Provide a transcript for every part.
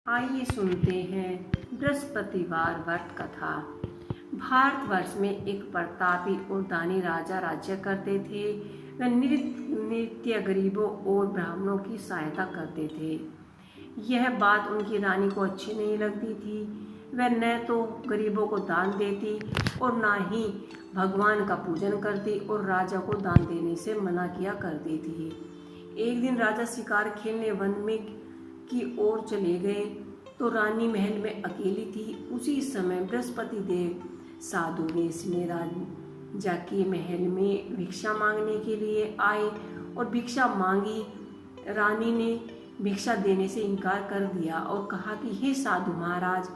आइए सुनते हैं बृहस्पतिवार व्रत कथा। भारतवर्ष में एक प्रतापी और दानी राजा राज्य करते थे। वह नित्य गरीबों और ब्राह्मणों की सहायता करते थे। यह बात उनकी रानी को अच्छी नहीं लगती थी। वह न तो गरीबों को दान देती और न ही भगवान का पूजन करती और राजा को दान देने से मना किया करती थी। एक दिन राजा शिकार खेलने वन में की ओर चले गए तो रानी महल में अकेली थी। उसी समय बृहस्पति देव साधु वेश में राजा के महल में भिक्षा मांगने के लिए आए और भिक्षा मांगी। रानी ने भिक्षा देने से इनकार कर दिया और कहा कि हे साधु महाराज,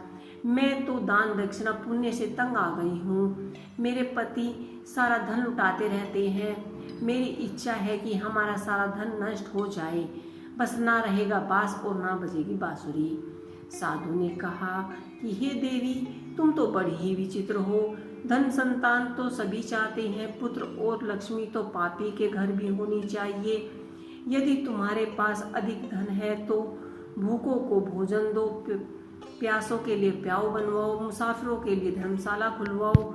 मैं तो दान दक्षिणा पुण्य से तंग आ गई हूँ। मेरे पति सारा धन लुटाते रहते हैं। मेरी इच्छा है कि हमारा सारा धन नष्ट हो जाए, बस ना रहेगा बांस और ना बजेगी बांसुरी। साधु ने कहा कि हे देवी, तुम तो बड़ी ही विचित्र हो। धन संतान तो सभी चाहते हैं, पुत्र और लक्ष्मी तो पापी के घर भी होनी चाहिए। यदि तुम्हारे पास अधिक धन है तो भूखों को भोजन दो, प्यासों के लिए प्याऊ बनवाओ, मुसाफिरों के लिए धर्मशाला खुलवाओ,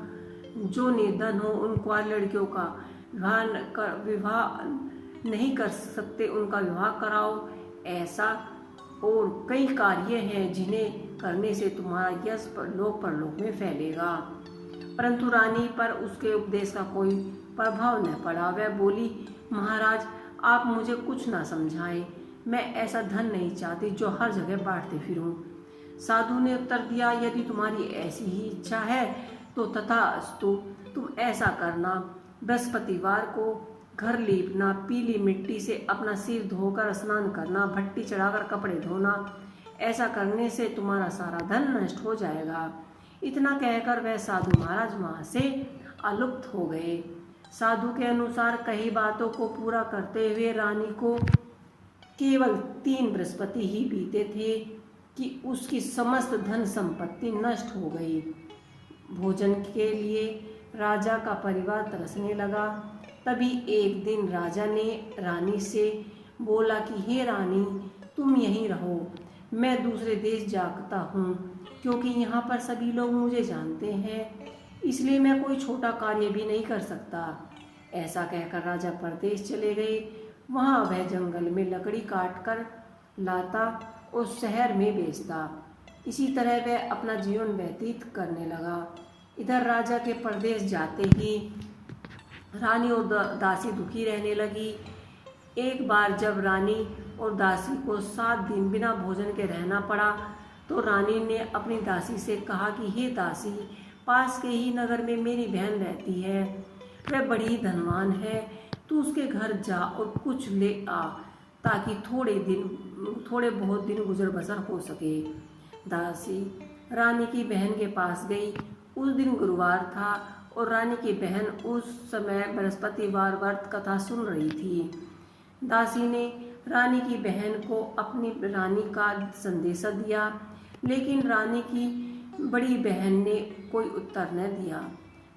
जो निर्धन हो उन कुंवारी लड़कियों का विवाह नहीं कर सकते उनका विवाह कराओ। ऐसा और कई कार्य हैं जिन्हें करने से तुम्हारा यश लोक परलोक में फैलेगा। परंतु रानी पर उसके उपदेश का कोई प्रभाव न पड़ा। वह बोली, महाराज, आप मुझे कुछ ना समझाएं। मैं ऐसा धन नहीं चाहती जो हर जगह बांटते फिरूं। साधु ने उत्तर दिया, यदि तुम्हारी ऐसी ही इच्छा है तो तथास्तु, तुम ऐसा करना। बृहस्पतिवार को घर लीपना, पीली मिट्टी से अपना सिर धोकर स्नान करना, भट्टी चढ़ाकर कपड़े धोना। ऐसा करने से तुम्हारा सारा धन नष्ट हो जाएगा। इतना कहकर वह साधु महाराज वहाँ से अलुप्त हो गए। साधु के अनुसार कई बातों को पूरा करते हुए रानी को केवल 3 बृहस्पति ही बीते थे कि उसकी समस्त धन संपत्ति नष्ट हो गई। भोजन के लिए राजा का परिवार तरसने लगा। तभी एक दिन राजा ने रानी से बोला कि हे रानी, तुम यहीं रहो, मैं दूसरे देश जाता हूँ, क्योंकि यहाँ पर सभी लोग मुझे जानते हैं, इसलिए मैं कोई छोटा कार्य भी नहीं कर सकता। ऐसा कहकर राजा परदेश चले गए। वहाँ वह जंगल में लकड़ी काट कर लाता और शहर में बेचता। इसी तरह वह अपना जीवन व्यतीत करने लगा। इधर राजा के परदेश जाते ही रानी और दासी दुखी रहने लगी। एक बार जब रानी और दासी को 7 दिन बिना भोजन के रहना पड़ा तो रानी ने अपनी दासी से कहा कि हे दासी, पास के ही नगर में मेरी बहन रहती है, वह बड़ी धनवान है, तू उसके घर जा और कुछ ले आ ताकि थोड़े बहुत दिन गुजर बसर हो सके। दासी रानी की बहन के पास गई। उस दिन गुरुवार था और रानी की बहन उस समय बृहस्पतिवार व्रत कथा सुन रही थी। दासी ने रानी की बहन को अपनी रानी का संदेशा दिया, लेकिन रानी की बड़ी बहन ने कोई उत्तर न दिया।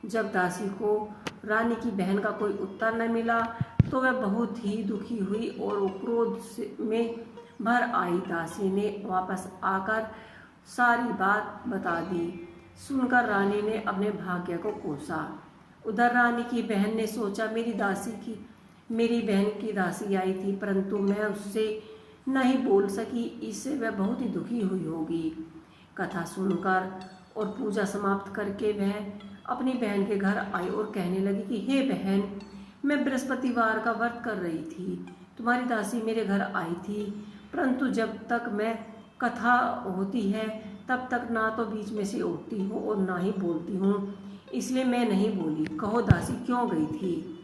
जब दासी को रानी की बहन का कोई उत्तर न मिला तो वह बहुत ही दुखी हुई और क्रोध में भर आई। दासी ने वापस आकर सारी बात बता दी। सुनकर रानी ने अपने भाग्य को कोसा। उधर रानी की बहन ने सोचा, मेरी बहन की दासी आई थी, परंतु मैं उससे नहीं बोल सकी, इससे वह बहुत ही दुखी हुई होगी। कथा सुनकर और पूजा समाप्त करके वह अपनी बहन के घर आई और कहने लगी कि हे बहन, मैं बृहस्पतिवार का व्रत कर रही थी, तुम्हारी दासी मेरे घर आई थी, परंतु जब तक मैं कथा होती है तब तक ना तो बीच में से उठती हूँ और ना ही बोलती हूँ, इसलिए मैं नहीं बोली। कहो दासी क्यों गई थी?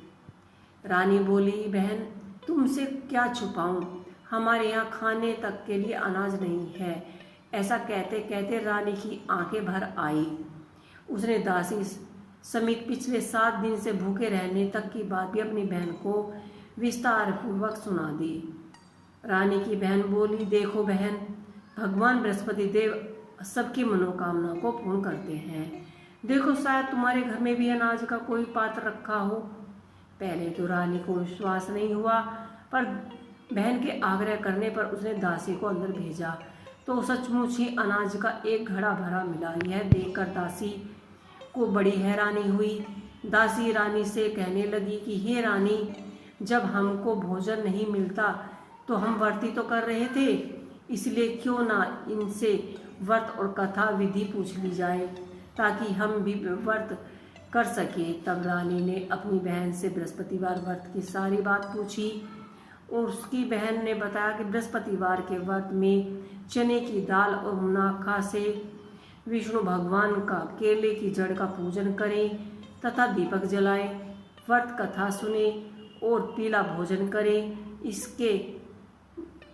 रानी बोली, बहन, तुमसे क्या छुपाऊं, हमारे यहाँ खाने तक के लिए अनाज नहीं है। ऐसा कहते कहते रानी की आंखें भर आई। उसने दासी समेत पिछले 7 दिन से भूखे रहने तक की बात भी अपनी बहन को विस्तार पूर्वक सुना दी। रानी की बहन बोली, देखो बहन, भगवान बृहस्पति देव सबकी मनोकामना को पूर्ण करते हैं। देखो, शायद तुम्हारे घर में भी अनाज का कोई पात्र रखा हो। पहले तो रानी को विश्वास नहीं हुआ, पर बहन के आग्रह करने पर उसने दासी को अंदर भेजा। तो सचमुच ही अनाज का एक घड़ा भरा मिला। यह देखकर दासी को बड़ी हैरानी हुई। दासी रानी से कहने लगी कि हे रानी, जब हमको भोजन नहीं मिलता तो हम व्रत ही तो कर रहे थे, इसलिए क्यों ना इनसे व्रत और कथा विधि पूछ ली जाए ताकि हम भी व्रत कर सके। तब रानी ने अपनी बहन से बृहस्पतिवार व्रत की सारी बात पूछी और उसकी बहन ने बताया कि बृहस्पतिवार के व्रत में चने की दाल और मुनाखा से विष्णु भगवान का केले की जड़ का पूजन करें तथा दीपक जलाएं, व्रत कथा सुने और पीला भोजन करें।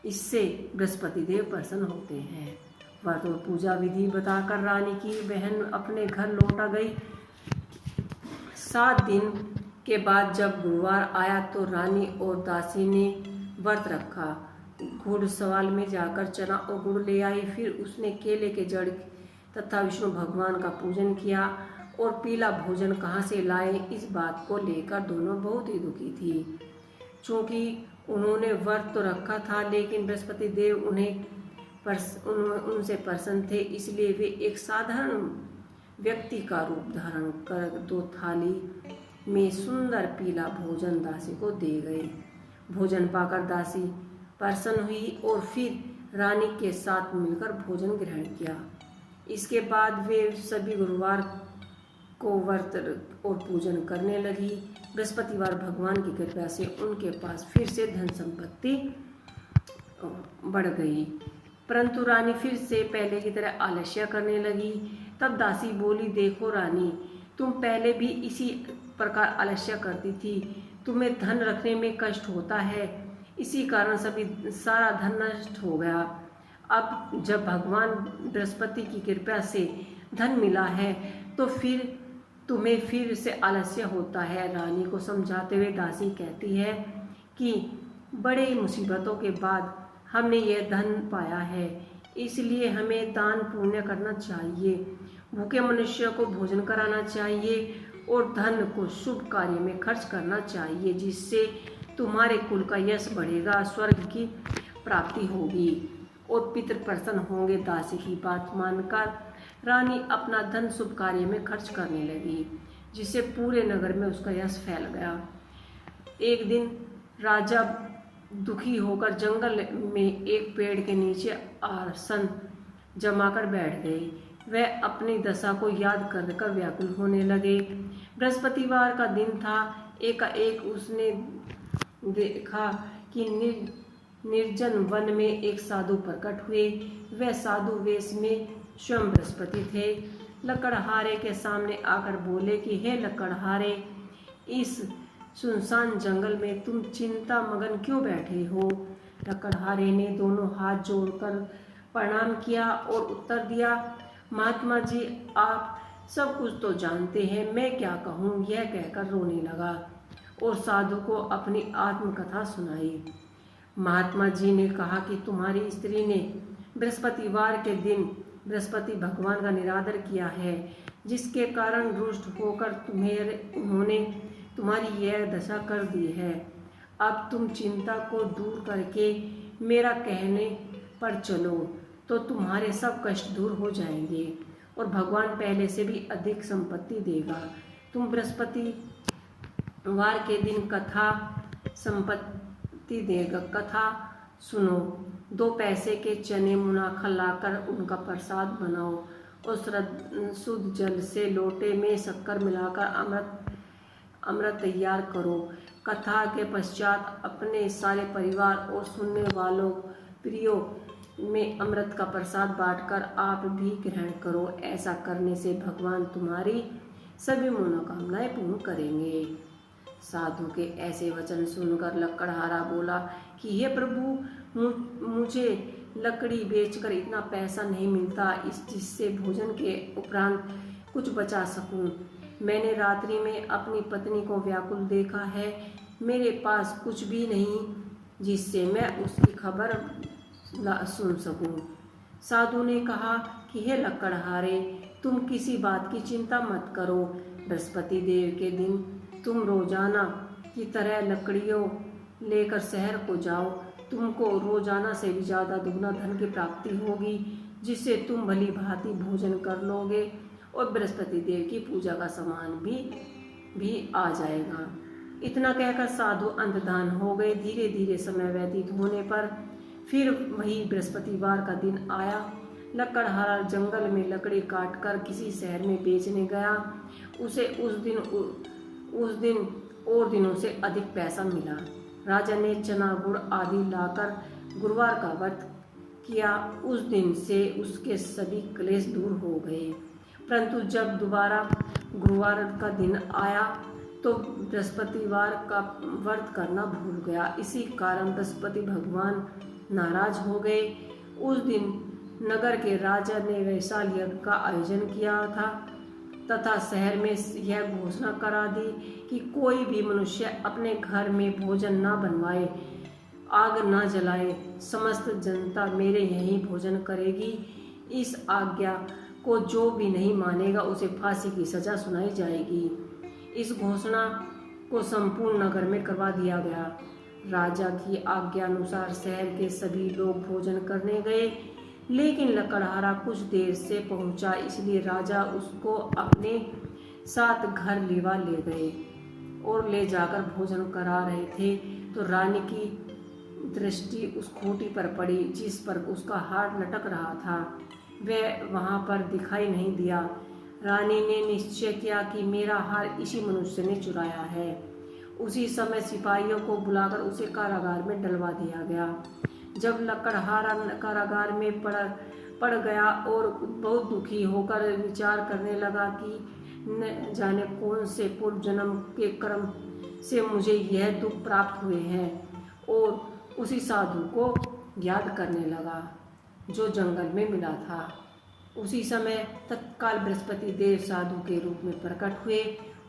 इससे बृहस्पति देव प्रसन्न होते हैं। व्रत और पूजा विधि बताकर रानी की बहन अपने घर लौटा गई। 7 दिन के बाद जब गुरुवार आया तो रानी और दासी ने व्रत रखा। घुड़सवाल में जाकर चना और गुड़ ले आई। फिर उसने केले के जड़ तथा विष्णु भगवान का पूजन किया और पीला भोजन कहाँ से लाए, इस बात को लेकर दोनों बहुत ही दुखी थी। चूँकि उन्होंने व्रत तो रखा था लेकिन बृहस्पति देव उनसे प्रसन्न थे, इसलिए वे एक साधारण व्यक्ति का रूप धारण कर 2 थाली में सुंदर पीला भोजन दासी को दे गए। भोजन पाकर दासी प्रसन्न हुई और फिर रानी के साथ मिलकर भोजन ग्रहण किया। इसके बाद वे सभी गुरुवार को व्रत और पूजन करने लगी। बृहस्पतिवार भगवान की कृपा से उनके पास फिर से धन संपत्ति बढ़ गई, परंतु रानी फिर से पहले की तरह आलस्य करने लगी। तब दासी बोली, देखो रानी, तुम पहले भी इसी प्रकार आलस्य करती थी, तुम्हें धन रखने में कष्ट होता है, इसी कारण सारा धन नष्ट हो गया। अब जब भगवान बृहस्पति की कृपा से धन मिला है तो फिर तुम्हें फिर से आलस्य होता है। रानी को समझाते हुए दासी कहती है कि बड़े मुसीबतों के बाद हमने यह धन पाया है, इसलिए हमें दान पुण्य करना चाहिए, भूखे मनुष्य को भोजन कराना चाहिए और धन को शुभ कार्य में खर्च करना चाहिए, जिससे तुम्हारे कुल का यश बढ़ेगा, स्वर्ग की प्राप्ति होगी और पितृ प्रसन्न होंगे। दासी की बात मानकर रानी अपना धन शुभ कार्य में खर्च करने लगी, जिससे पूरे नगर में उसका यश फैल गया। एक दिन राजा दुखी होकर जंगल में एक पेड़ के नीचे आसन जमाकर बैठ गए। वह अपनी दशा को याद कर कर व्याकुल होने लगे। बृहस्पतिवार का दिन था। एकाएक उसने देखा कि निर्जन वन में एक साधु प्रकट हुए। वह साधु वेश में स्वयं बृहस्पति थे। लकड़हारे के सामने आकर बोले कि हे लकड़हारे, इस सुनसान जंगल में तुम चिंता मगन क्यों बैठे हो? लकड़हारे ने दोनों हाथ जोड़कर प्रणाम किया और उत्तर दिया, महात्मा जी, आप सब कुछ तो जानते हैं, मैं क्या कहूँ। यह कहकर रोने लगा और साधु को अपनी आत्मकथा सुनाई। महात्मा जी ने कहा कि तुम्हारी स्त्री ने बृहस्पतिवार के दिन बृहस्पति भगवान का निरादर किया है, जिसके कारण रुष्ट होकर उन्होंने तुम्हारी यह दशा कर दी है। अब तुम चिंता को दूर करके मेरा कहने पर चलो तो तुम्हारे सब कष्ट दूर हो जाएंगे और भगवान पहले से भी अधिक संपत्ति देगा। तुम बृहस्पतिवार के दिन कथा संपत्ति देगा। कथा सुनो। 2 पैसे के चने मुनाखा लाकर उनका प्रसाद बनाओ और शुद्ध जल से लोटे में शक्कर मिलाकर अमृत तैयार करो। कथा के पश्चात अपने सारे परिवार और सुनने वालों प्रियो में अमृत का प्रसाद बांटकर आप भी ग्रहण करो। ऐसा करने से भगवान तुम्हारी सभी मनोकामनाएं पूर्ण करेंगे। साधु के ऐसे वचन सुनकर लकड़हारा बोला कि हे प्रभु, मुझे लकड़ी बेचकर इतना पैसा नहीं मिलता जिससे भोजन के उपरांत कुछ बचा सकूं। मैंने रात्रि में अपनी पत्नी को व्याकुल देखा है, मेरे पास कुछ भी नहीं जिससे मैं उसकी खबर सुन सकूं। साधु ने कहा कि हे लकड़हारे, तुम किसी बात की चिंता मत करो। बृहस्पति देव के दिन तुम रोजाना की तरह लकड़ियों लेकर शहर को जाओ तुमको रोजाना से भी ज़्यादा दुगना धन की प्राप्ति होगी, जिससे तुम भली भांति भोजन कर लोगे और बृहस्पति देव की पूजा का सामान भी आ जाएगा। इतना कहकर साधु अंतर्धान हो गए। धीरे धीरे समय व्यतीत होने पर फिर वही बृहस्पतिवार का दिन आया। लकड़हारा जंगल में लकड़ी काटकर किसी शहर में बेचने गया। उसे उस दिन और दिनों से अधिक पैसा मिला। राजा ने चना गुड़ आदि लाकर गुरुवार का व्रत किया। उस दिन से उसके सभी क्लेश दूर हो गए। परंतु जब दोबारा गुरुवार का दिन आया तो बृहस्पतिवार का व्रत करना भूल गया। इसी कारण बृहस्पति भगवान नाराज हो गए। उस दिन नगर के राजा ने विशाल यज्ञ का आयोजन किया था तथा शहर में यह घोषणा करा दी कि कोई भी मनुष्य अपने घर में भोजन न बनवाए, आग न जलाए। समस्त जनता मेरे यहीं भोजन करेगी। इस आज्ञा को जो भी नहीं मानेगा उसे फांसी की सजा सुनाई जाएगी। इस घोषणा को संपूर्ण नगर में करवा दिया गया। राजा की आज्ञा अनुसार शहर के सभी लोग भोजन करने गए, लेकिन लकड़हारा कुछ देर से पहुंचा, इसलिए राजा उसको अपने साथ घर लेवा ले गए और ले जाकर भोजन करा रहे थे तो रानी की दृष्टि उस खूंटी पर पड़ी जिस पर उसका हार लटक रहा था। वह वहां पर दिखाई नहीं दिया। रानी ने निश्चय किया कि मेरा हार इसी मनुष्य ने चुराया है। उसी समय सिपाहियों को बुलाकर उसे कारागार में डलवा दिया गया। जब लकड़हारा कारागार में पड़ गया और बहुत दुखी होकर विचार करने लगा कि न जाने कौन से पूर्व जन्म के कर्म से मुझे यह दुख प्राप्त हुए हैं, और उसी साधु को याद करने लगा जो जंगल में मिला था। उसी समय तत्काल बृहस्पति देव साधु के रूप में प्रकट हुए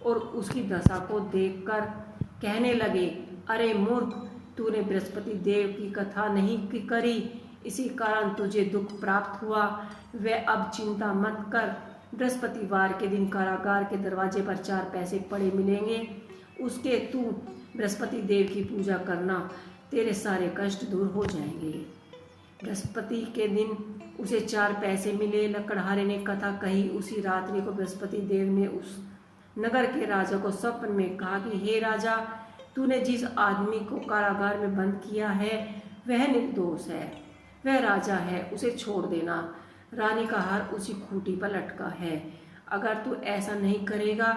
और उसकी दशा को देखकर कहने लगे, अरे मूर्ख, तूने बृहस्पति देव की कथा नहीं करी, इसी कारण तुझे दुख प्राप्त हुआ। वह अब चिंता मत कर। बृहस्पतिवार के दिन कारागार के दरवाजे पर 4 पैसे पड़े मिलेंगे, उसके तू बृहस्पति देव की पूजा करना, तेरे सारे कष्ट दूर हो जाएंगे। बृहस्पति के दिन उसे 4 पैसे मिले। लकड़हारे ने कथा कही। उसी रात्रि को बृहस्पति देव ने उस नगर के राजा को स्वप्न में कहा कि हे राजा, तूने जिस आदमी को कारागार में बंद किया है वह निर्दोष है, वह राजा है, उसे छोड़ देना। रानी का हार उसी खूंटी पर लटका है। अगर तू ऐसा नहीं करेगा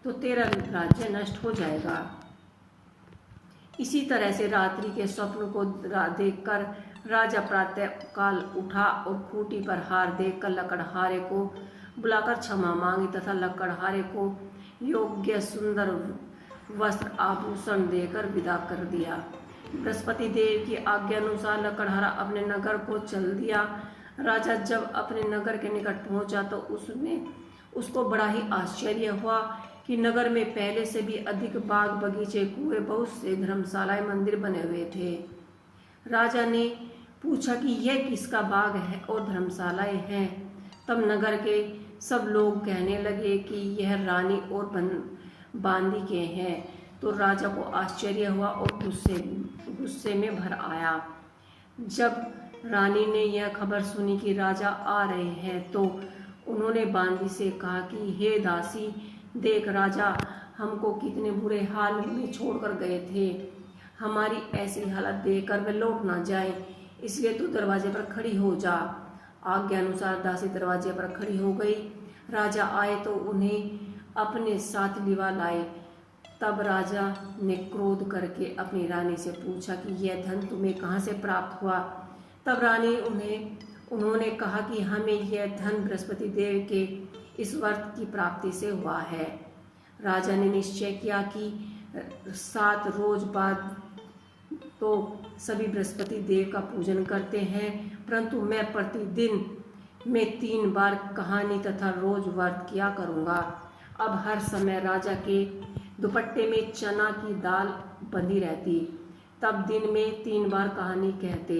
तो तेरा राज्य नष्ट हो जाएगा। इसी तरह से रात्रि के स्वप्न को देखकर राजा प्रातः काल उठा और खूंटी पर हार देखकर लकड़हारे को बुलाकर क्षमा मांगी तथा लकड़हारे को योग्य सुंदर वस्त्र आभूषण देकर विदा कर दिया। बृहस्पति देव की आज्ञा अनुसार लकड़हारा अपने नगर को चल दिया। राजा जब अपने नगर के निकट पहुंचा तो उसको बड़ा ही आश्चर्य हुआ कि नगर में पहले से भी अधिक बाग बगीचे, कुएं, बहुत से धर्मशालाएं, मंदिर बने हुए थे। राजा ने पूछा कि यह किसका बाग है और धर्मशालाएं हैं। तब नगर के सब लोग कहने लगे कि यह रानी और बांदी के हैं। तो राजा को आश्चर्य हुआ और गुस्से में भर आया। जब रानी ने यह खबर सुनी कि राजा आ रहे हैं तो उन्होंने बांदी से कहा कि हे दासी, देख राजा हमको कितने बुरे हाल में छोड़कर गए थे। हमारी ऐसी हालत देखकर वे लौट ना जाए, इसलिए तू दरवाजे पर खड़ी हो जा। आज्ञा अनुसार दासी दरवाजे पर खड़ी हो गई। राजा आए तो उन्हें अपने साथ लिवा लाए। तब राजा ने क्रोध करके अपनी रानी से पूछा कि यह धन तुम्हें कहाँ से प्राप्त हुआ। तब रानी उन्होंने कहा कि हमें यह धन बृहस्पति देव के इस व्रत की प्राप्ति से हुआ है। राजा ने निश्चय किया कि 7 रोज बाद तो सभी बृहस्पति देव का पूजन करते हैं, परंतु मैं प्रतिदिन में 3 बार कहानी तथा रोज व्रत किया करूँगा। अब हर समय राजा के दुपट्टे में चना की दाल बंधी रहती। तब दिन में 3 बार कहानी कहते।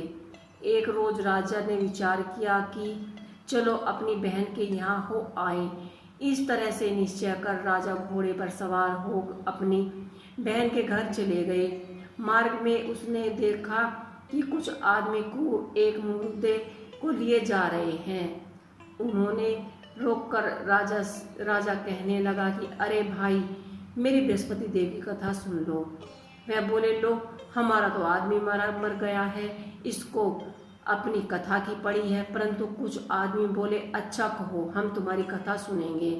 एक रोज राजा ने विचार किया कि चलो अपनी बहन के यहाँ हो आए। इस तरह से निश्चय कर राजा घोड़े पर सवार हो अपनी बहन के घर चले गए। मार्ग में उसने देखा कि कुछ आदमी को एक मुर्दे को लिए जा रहे हैं। उन्होंने रोककर राजा कहने लगा कि अरे भाई, मेरी बृहस्पति देवी कथा सुन लो। वह बोले, लो, हमारा तो आदमी मर गया है, इसको अपनी कथा की पड़ी है। परंतु कुछ आदमी बोले, अच्छा कहो, हम तुम्हारी कथा सुनेंगे।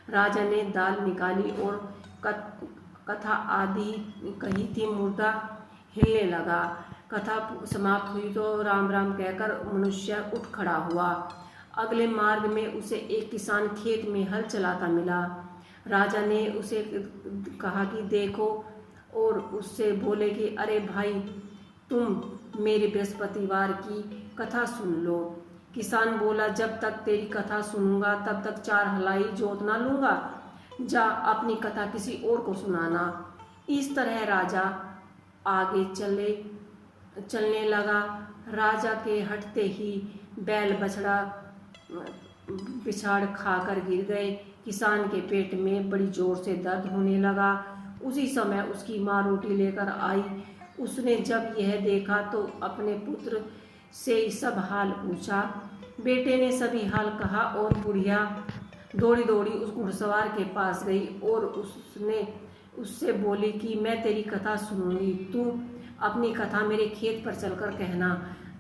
राजा ने दाल निकाली और कथा आदि कही थी। मुर्दा हिलने लगा। कथा समाप्त हुई तो राम राम कहकर मनुष्य उठ खड़ा हुआ। अगले मार्ग में उसे एक किसान खेत में हल चलाता मिला। राजा ने उसे कहा कि देखो, और उससे बोले कि अरे भाई, तुम मेरी बृहस्पतिवार की कथा सुन लो। किसान बोला, जब तक तेरी कथा सुनूंगा तब तक 4 हलाई जोत ना लूंगा। जा अपनी कथा किसी और को सुनाना। इस तरह राजा आगे चलने लगा। राजा के हटते ही बैल बछड़ा पिछाड़ खाकर गिर गए। किसान के पेट में बड़ी जोर से दर्द होने लगा। उसी समय उसकी माँ रोटी लेकर आई। उसने जब यह देखा तो अपने पुत्र से सब हाल पूछा। बेटे ने सभी हाल कहा और बुढ़िया दौड़ी दौड़ी उस घुड़सवार के पास गई और उससे बोली कि मैं तेरी कथा सुनूंगी, तू अपनी कथा मेरे खेत पर चलकर कहना।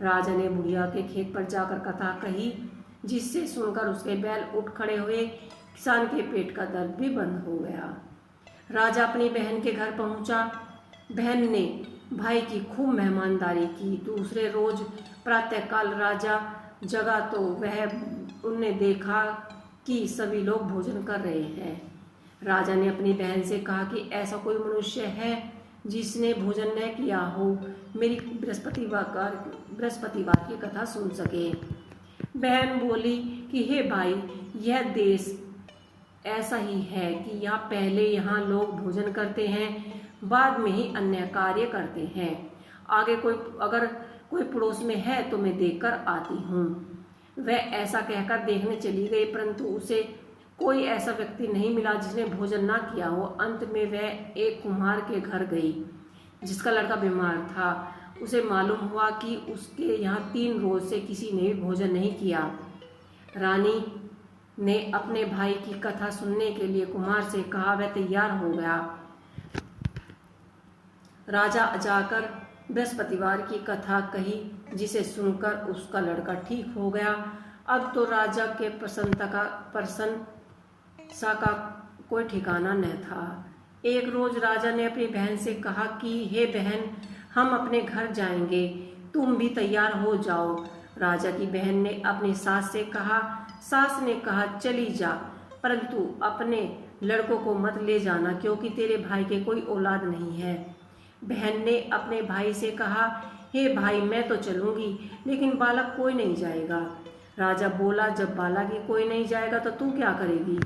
राजा ने बुढ़िया के खेत पर जाकर कथा कही, जिससे सुनकर उसके बैल उठ खड़े हुए। किसान के पेट का दर्द भी बंद हो गया। राजा अपनी बहन के घर पहुंचा। बहन ने भाई की खूब मेहमानदारी की। दूसरे रोज प्रातःकाल राजा जगा तो उनने देखा कि सभी लोग भोजन कर रहे हैं। राजा ने अपनी बहन से कहा कि ऐसा कोई मनुष्य है जिसने भोजन न किया हो, मेरी बृहस्पतिवार की कथा सुन सके। बहन बोली कि हे भाई, यह देश ऐसा ही है कि यहाँ लोग भोजन करते हैं, बाद में ही अन्य कार्य करते हैं। आगे अगर कोई पड़ोस में है तो मैं देखकर आती हूँ। वह ऐसा कहकर देखने चली गई, परंतु उसे कोई ऐसा व्यक्ति नहीं मिला जिसने भोजन ना किया हो। अंत में वह एक कुम्हार के घर गई जिसका लड़का बीमार था। उसे मालूम हुआ कि उसके यहाँ 3 रोज से किसी ने भी भोजन नहीं किया। रानी ने अपने भाई की कथा सुनने के लिए कुम्हार से कहा। वह तैयार हो गया। राजा जाकर बृहस्पतिवार की कथा कही, जिसे सुनकर उसका लड़का ठीक हो गया। अब तो राजा के प्रसन्नता का कोई ठिकाना न था। एक रोज राजा ने अपनी बहन से कहा कि हे बहन, हम अपने घर जाएंगे, तुम भी तैयार हो जाओ। राजा की बहन ने अपनी सास से कहा। सास ने कहा, चली जा, परंतु अपने लड़कों को मत ले जाना, क्योंकि तेरे भाई के कोई औलाद नहीं है। बहन ने अपने भाई से कहा, हे भाई, मैं तो चलूंगी, लेकिन बालक कोई नहीं जाएगा। राजा बोला, जब बालक ही कोई नहीं जाएगा तो तू क्या करेगी।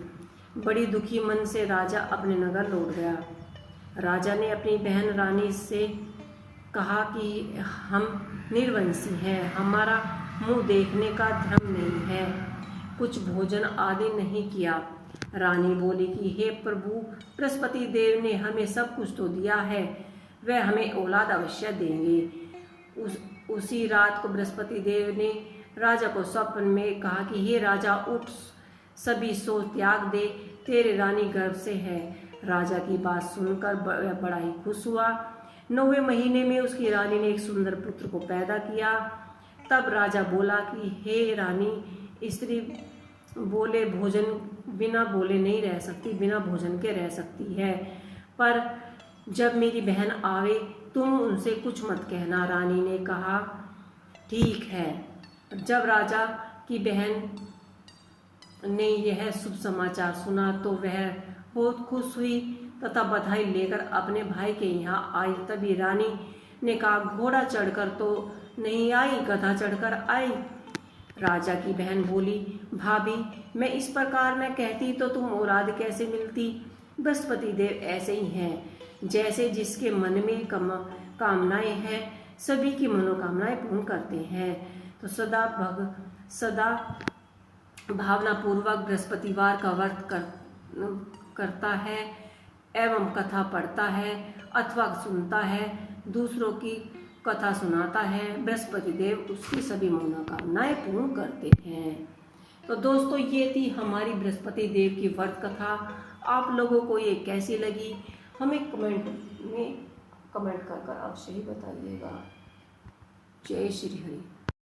बड़ी दुखी मन से राजा अपने नगर लौट गया। राजा ने अपनी बहन रानी से कहा कि हम निर्वंशी हैं, हमारा मुंह देखने का धर्म नहीं है, कुछ भोजन आदि नहीं किया। रानी बोली कि हे प्रभु, बृहस्पति देव ने हमें सब कुछ तो दिया है, वह हमें औलाद अवश्य देंगे। उसी रात को बृहस्पति देव ने राजा को स्वप्न में कहा कि हे राजा, उठ, सभी सोच त्याग दे, तेरे रानी गर्भ से है। राजा की बात सुनकर बड़ा ही खुश हुआ। 9वें महीने में उसकी रानी ने एक सुंदर पुत्र को पैदा किया। तब राजा बोला कि हे रानी, स्त्री बोले भोजन बिना बोले नहीं रह सकती, बिना भोजन के रह सकती है, पर जब मेरी बहन आवे तुम उनसे कुछ मत कहना। रानी ने कहा, ठीक है। जब राजा की बहन ने यह शुभ समाचार सुना तो वह बहुत खुश हुई तथा बधाई लेकर अपने भाई के यहाँ आई। तभी रानी ने कहा, घोड़ा चढ़कर तो नहीं आई, गधा चढ़कर आई। राजा की बहन बोली, भाभी, मैं इस प्रकार न कहती तो तुम औलाद कैसे मिलती। बृहस्पति देव ऐसे ही हैं, जैसे जिसके मन में कामनाएं हैं, सभी की मनोकामनाएं पूर्ण करते हैं। तो सदा भावना पूर्वक बृहस्पतिवार का व्रत करता है एवं कथा पढ़ता है अथवा सुनता है, दूसरों की कथा सुनाता है, बृहस्पति देव उसकी सभी मनोकामनाएं पूर्ण करते हैं। तो दोस्तों ये थी हमारी बृहस्पति देव की व्रत कथा। आप लोगों को ये कैसी लगी हमें कमेंट कर अवश्य ही बताइएगा। जय श्री हरि।